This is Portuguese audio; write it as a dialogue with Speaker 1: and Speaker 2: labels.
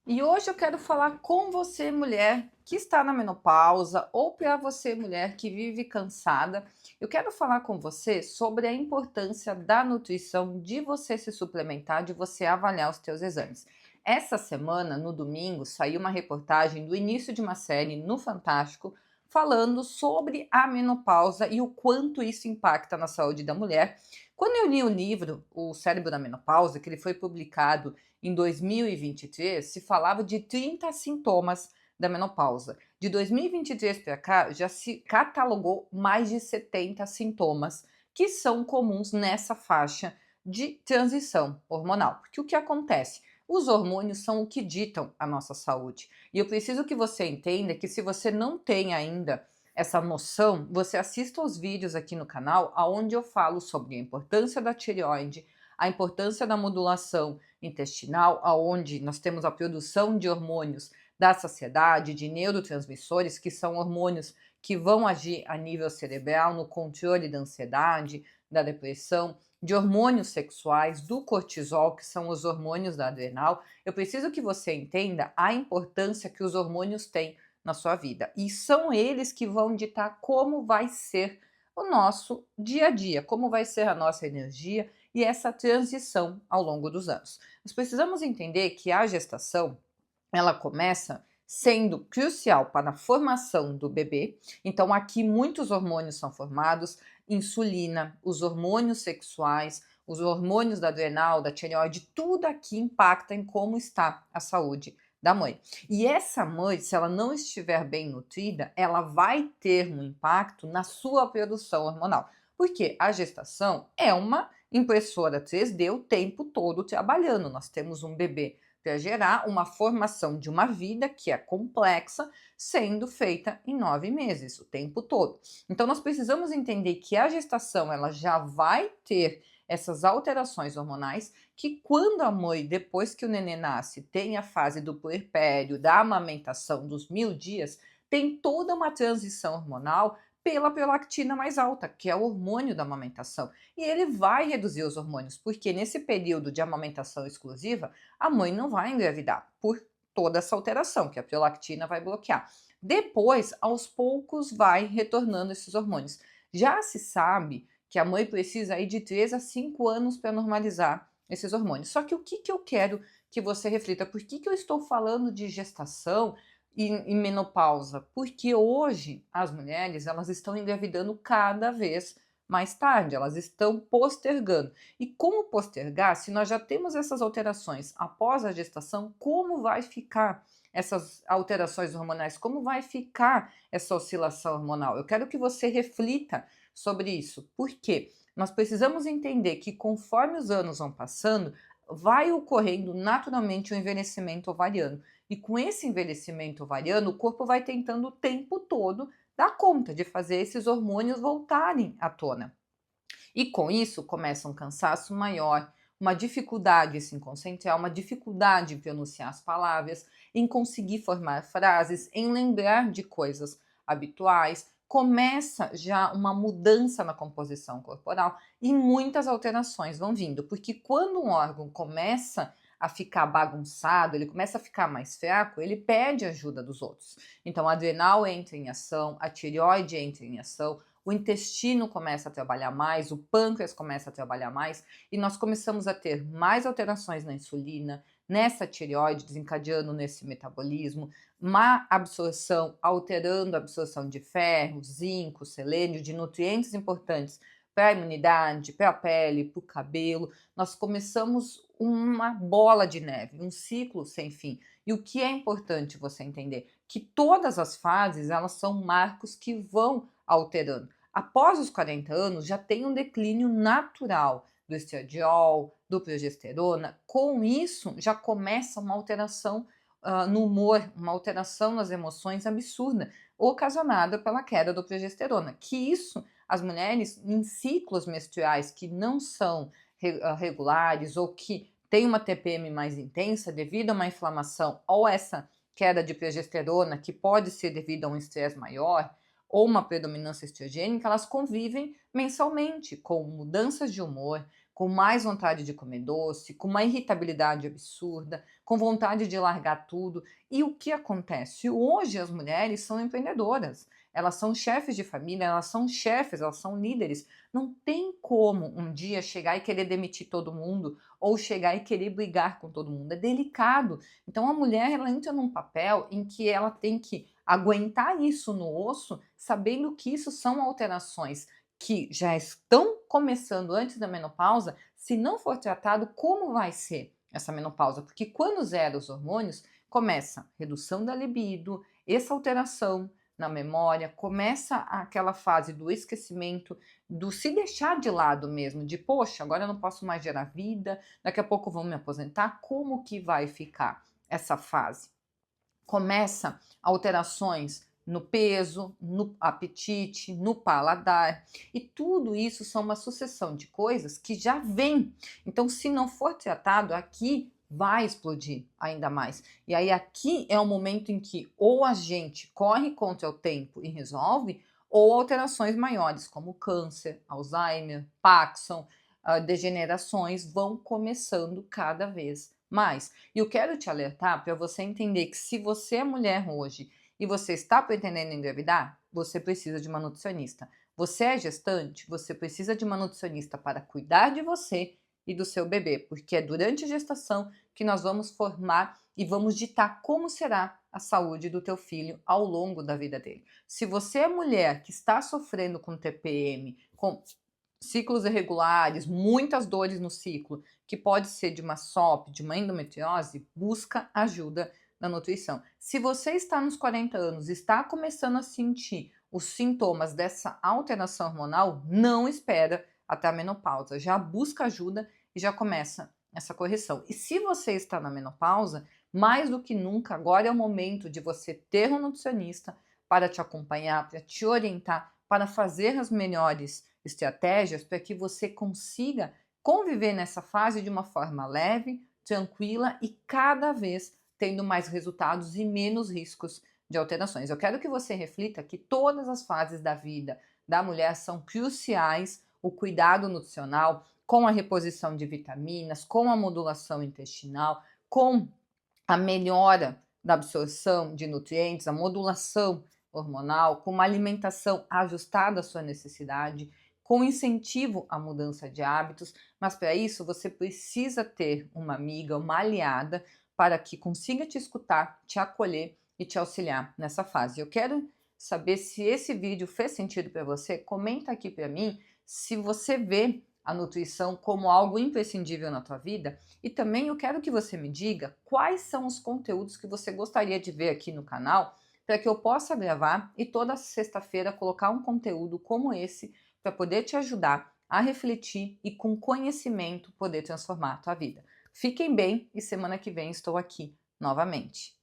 Speaker 1: E hoje eu quero falar com você, mulher que está na menopausa, ou para você, mulher que vive cansada. Eu quero falar com você sobre a importância da nutrição, de você se suplementar, de você avaliar os teus exames. Essa semana, no domingo, saiu uma reportagem do início de uma série no Fantástico falando sobre a menopausa e o quanto isso impacta na saúde da mulher. Quando eu li o livro O Cérebro da Menopausa, que ele foi publicado em 2023, se falava de 30 sintomas da menopausa. De 2023 para cá, já se catalogou mais de 70 sintomas que são comuns nessa faixa de transição hormonal. Porque o que acontece? Os hormônios são o que ditam a nossa saúde. E eu preciso que você entenda que se você não tem ainda essa noção, você assista aos vídeos aqui no canal, onde eu falo sobre a importância da tireoide, a importância da modulação intestinal, aonde nós temos a produção de hormônios da saciedade, de neurotransmissores, que são hormônios que vão agir a nível cerebral no controle da ansiedade, da depressão, de hormônios sexuais, do cortisol, que são os hormônios da adrenal. Eu preciso que você entenda a importância que os hormônios têm na sua vida. E são eles que vão ditar como vai ser o nosso dia a dia, como vai ser a nossa energia e essa transição ao longo dos anos. Nós precisamos entender que a gestação, ela começa sendo crucial para a formação do bebê. Então aqui muitos hormônios são formados, insulina, os hormônios sexuais, os hormônios da adrenal, da tireoide, tudo aqui impacta em como está a saúde da mãe. E essa mãe, se ela não estiver bem nutrida, ela vai ter um impacto na sua produção hormonal. Porque a gestação é uma impressora 3D o tempo todo trabalhando. Nós temos um bebê para gerar uma formação de uma vida que é complexa, sendo feita em 9 meses, o tempo todo. Então nós precisamos entender que a gestação ela já vai ter essas alterações hormonais que quando a mãe, depois que o nenê nasce, tem a fase do puerpério, da amamentação dos 1000 dias, tem toda uma transição hormonal pela prolactina mais alta, que é o hormônio da amamentação. E ele vai reduzir os hormônios, porque nesse período de amamentação exclusiva, a mãe não vai engravidar por toda essa alteração, que a prolactina vai bloquear. Depois, aos poucos, vai retornando esses hormônios. Já se sabe que a mãe precisa aí de 3 a 5 anos para normalizar esses hormônios. Só que o que eu quero que você reflita? Por que eu estou falando de gestação e menopausa? Porque hoje as mulheres elas estão engravidando cada vez mais tarde, elas estão postergando. E como postergar se nós já temos essas alterações após a gestação? Como vai ficar essas alterações hormonais? Como vai ficar essa oscilação hormonal? Eu quero que você reflita sobre isso. Por quê? Nós precisamos entender que conforme os anos vão passando, vai ocorrendo naturalmente o envelhecimento ovariano. E com esse envelhecimento ovariano, o corpo vai tentando o tempo todo dar conta de fazer esses hormônios voltarem à tona. E com isso começa um cansaço maior, uma dificuldade em se concentrar, uma dificuldade em pronunciar as palavras, em conseguir formar frases, em lembrar de coisas habituais. Começa já uma mudança na composição corporal e muitas alterações vão vindo, porque quando um órgão começa a ficar bagunçado, ele começa a ficar mais fraco, ele pede ajuda dos outros. Então a adrenal entra em ação, a tireoide entra em ação, o intestino começa a trabalhar mais, o pâncreas começa a trabalhar mais e nós começamos a ter mais alterações na insulina, nessa tireoide, desencadeando nesse metabolismo, má absorção, alterando a absorção de ferro, zinco, selênio, de nutrientes importantes para a imunidade, para a pele, para o cabelo. Nós começamos uma bola de neve, um ciclo sem fim. E o que é importante você entender? Que todas as fases, elas são marcos que vão alterando. Após os 40 anos, já tem um declínio natural do estradiol, do progesterona. Com isso, já começa uma alteração no humor, uma alteração nas emoções absurda, ocasionada pela queda do progesterona. Que isso, as mulheres em ciclos menstruais que não são regulares ou que têm uma TPM mais intensa devido a uma inflamação ou essa queda de progesterona, que pode ser devido a um estresse maior, ou uma predominância estrogênica, elas convivem mensalmente com mudanças de humor, com mais vontade de comer doce, com uma irritabilidade absurda, com vontade de largar tudo. E o que acontece? Hoje as mulheres são empreendedoras, elas são chefes de família, elas são chefes, elas são líderes. Não tem como um dia chegar e querer demitir todo mundo ou chegar e querer brigar com todo mundo. É delicado. Então a mulher ela entra num papel em que ela tem que aguentar isso no osso, sabendo que isso são alterações que já estão começando antes da menopausa. Se não for tratado, como vai ser essa menopausa? Porque quando zera os hormônios, começa redução da libido, essa alteração na memória, começa aquela fase do esquecimento, do se deixar de lado mesmo, de poxa, agora eu não posso mais gerar vida, daqui a pouco vão me aposentar, como que vai ficar essa fase? Começa alterações no peso, no apetite, no paladar, e tudo isso são uma sucessão de coisas que já vem. Então, se não for tratado aqui, vai explodir ainda mais. E aí aqui é o momento em que ou a gente corre contra o tempo e resolve, ou alterações maiores, como câncer, Alzheimer, Parkinson, degenerações vão começando cada vez mais. E eu quero te alertar para você entender que se você é mulher hoje e você está pretendendo engravidar, você precisa de uma nutricionista. Você é gestante, você precisa de uma nutricionista para cuidar de você e do seu bebê, porque é durante a gestação que nós vamos formar e vamos ditar como será a saúde do teu filho ao longo da vida dele. Se você é mulher que está sofrendo com TPM, com ciclos irregulares, muitas dores no ciclo, que pode ser de uma SOP, de uma endometriose, busca ajuda na nutrição. Se você está nos 40 anos e está começando a sentir os sintomas dessa alteração hormonal, não espera até a menopausa, já busca ajuda e já começa essa correção. E se você está na menopausa, mais do que nunca, agora é o momento de você ter um nutricionista para te acompanhar, para te orientar, para fazer as melhores estratégias para que você consiga conviver nessa fase de uma forma leve, tranquila e cada vez tendo mais resultados e menos riscos de alterações. Eu quero que você reflita que todas as fases da vida da mulher são cruciais, o cuidado nutricional, com a reposição de vitaminas, com a modulação intestinal, com a melhora da absorção de nutrientes, a modulação hormonal, com uma alimentação ajustada à sua necessidade, com incentivo à mudança de hábitos, mas para isso você precisa ter uma amiga, uma aliada, para que consiga te escutar, te acolher e te auxiliar nessa fase. Eu quero saber se esse vídeo fez sentido para você. Comenta aqui para mim se você vê a nutrição como algo imprescindível na tua vida, e também eu quero que você me diga quais são os conteúdos que você gostaria de ver aqui no canal para que eu possa gravar e toda sexta-feira colocar um conteúdo como esse para poder te ajudar a refletir e com conhecimento poder transformar a tua vida. Fiquem bem e semana que vem estou aqui novamente.